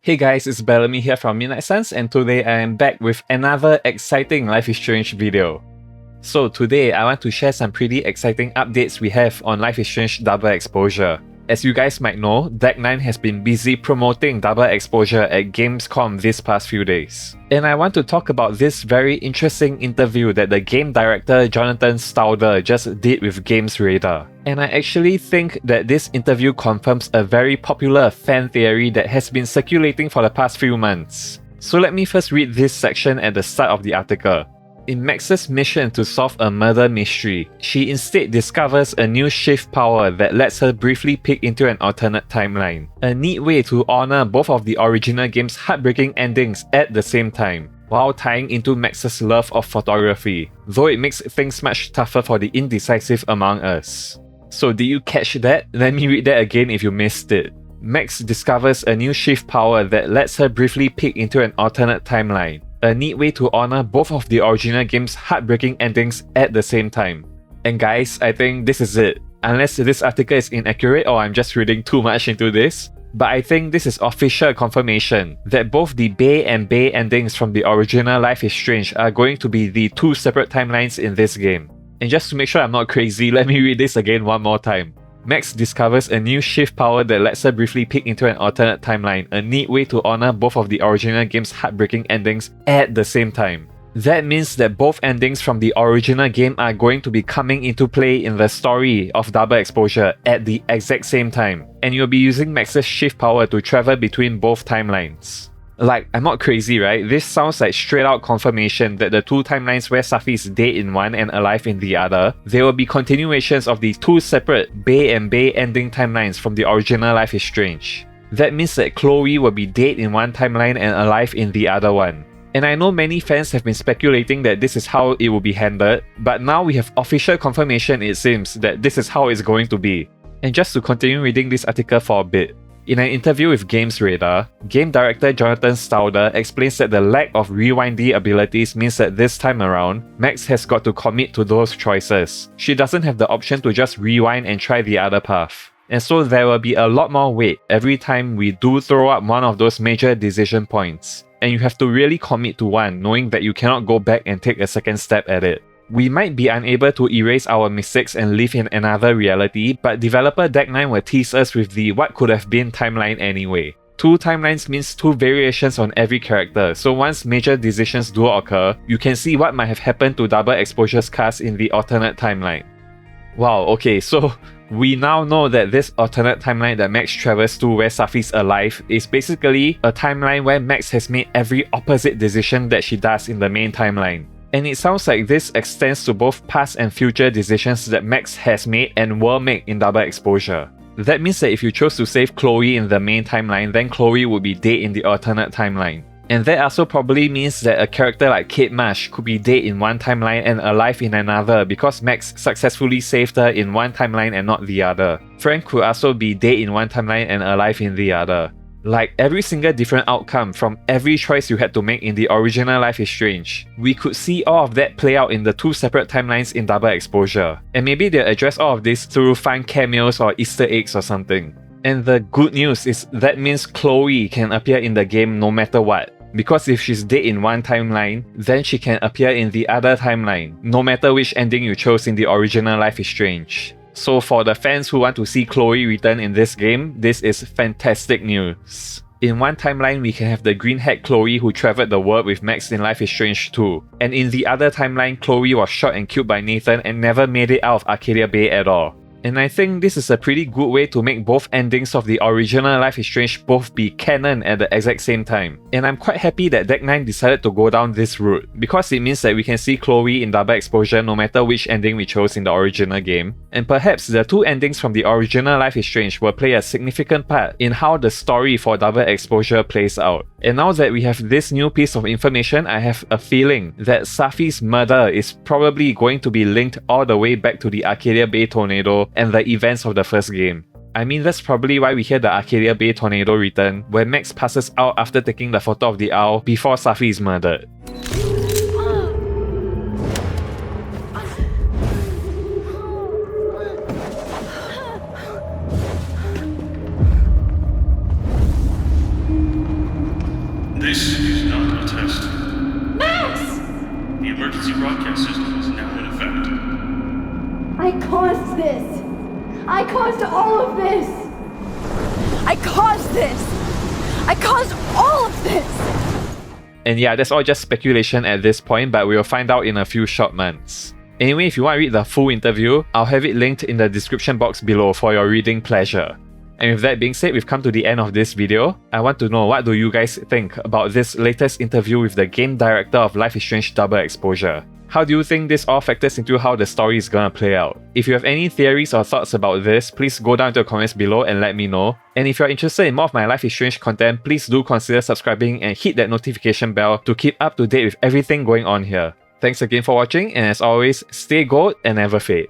Hey guys, it's Bellamy here from Midnight Suns, and today I am back with another exciting Life is Strange video. So today I want to share some pretty exciting updates we have on Life is Strange Double Exposure. As you guys might know, Deck 9 has been busy promoting Double Exposure at Gamescom this past few days. And I want to talk about this very interesting interview that the game director Jonathan Stauder just did with Games Radar. And I actually think that this interview confirms a very popular fan theory that has been circulating for the past few months. So let me first read this section at the start of the article. In Max's mission to solve a murder mystery, she instead discovers a new shift power that lets her briefly peek into an alternate timeline. A neat way to honor both of the original game's heartbreaking endings at the same time, while tying into Max's love of photography, though it makes things much tougher for the indecisive among us. So did you catch that? Let me read that again if you missed it. Max discovers a new shift power that lets her briefly peek into an alternate timeline. A neat way to honor both of the original game's heartbreaking endings at the same time. And guys, I think this is it. Unless this article is inaccurate or I'm just reading too much into this, but I think this is official confirmation that both the Bay and Bae endings from the original Life is Strange are going to be the two separate timelines in this game. And just to make sure I'm not crazy, let me read this again one more time. Max discovers a new shift power that lets her briefly peek into an alternate timeline, a neat way to honor both of the original game's heartbreaking endings at the same time. That means that both endings from the original game are going to be coming into play in the story of Double Exposure at the exact same time, and you'll be using Max's shift power to travel between both timelines. Like, I'm not crazy, right? This sounds like straight out confirmation that the two timelines where Safi is dead in one and alive in the other, there will be continuations of the two separate Bay and Bae ending timelines from the original Life is Strange. That means that Chloe will be dead in one timeline and alive in the other one. And I know many fans have been speculating that this is how it will be handled, but now we have official confirmation, it seems, that this is how it's going to be. And just to continue reading this article for a bit. In an interview with Games Radar, game director Jonathan Stauder explains that the lack of rewindy abilities means that this time around, Max has got to commit to those choices. She doesn't have the option to just rewind and try the other path. And so there will be a lot more weight every time we do throw up one of those major decision points. And you have to really commit to one, knowing that you cannot go back and take a second step at it. We might be unable to erase our mistakes and live in another reality, but developer Deck 9 will tease us with the what could have been timeline anyway. Two timelines means two variations on every character, so once major decisions do occur, you can see what might have happened to Double Exposure's cast in the alternate timeline. Wow, okay, so we now know that this alternate timeline that Max travels to where Safi's alive is basically a timeline where Max has made every opposite decision that she does in the main timeline. And it sounds like this extends to both past and future decisions that Max has made and will make in Double Exposure. That means that if you chose to save Chloe in the main timeline, then Chloe would be dead in the alternate timeline. And that also probably means that a character like Kate Marsh could be dead in one timeline and alive in another because Max successfully saved her in one timeline and not the other. Frank could also be dead in one timeline and alive in the other. Like every single different outcome from every choice you had to make in the original Life is Strange, we could see all of that play out in the two separate timelines in Double Exposure. And maybe they'll address all of this through fun cameos or Easter eggs or something. And the good news is that means Chloe can appear in the game no matter what. Because if she's dead in one timeline, then she can appear in the other timeline, no matter which ending you chose in the original Life is Strange. So for the fans who want to see Chloe return in this game, this is fantastic news. In one timeline, we can have the green-haired Chloe who traveled the world with Max in Life is Strange 2. And in the other timeline, Chloe was shot and killed by Nathan and never made it out of Arcadia Bay at all. And I think this is a pretty good way to make both endings of the original Life is Strange both be canon at the exact same time. And I'm quite happy that Deck 9 decided to go down this route, because it means that we can see Chloe in Double Exposure no matter which ending we chose in the original game. And perhaps the two endings from the original Life is Strange will play a significant part in how the story for Double Exposure plays out. And now that we have this new piece of information, I have a feeling that Safi's murder is probably going to be linked all the way back to the Arcadia Bay tornado and the events of the first game. I mean, that's probably why we hear the Arcadia Bay tornado return, where Max passes out after taking the photo of the owl before Safi is murdered. broadcast system is now in effect. I caused this! I caused all of this! I caused this! I caused all of this! And yeah, that's all just speculation at this point, but we'll find out in a few short months. Anyway, if you want to read the full interview, I'll have it linked in the description box below for your reading pleasure. And with that being said, we've come to the end of this video. I want to know, what do you guys think about this latest interview with the game director of Life is Strange Double Exposure? How do you think this all factors into how the story is gonna play out? If you have any theories or thoughts about this, please go down to the comments below and let me know. And if you're interested in more of my Life is Strange content, please do consider subscribing and hit that notification bell to keep up to date with everything going on here. Thanks again for watching, and as always, stay gold and never fade.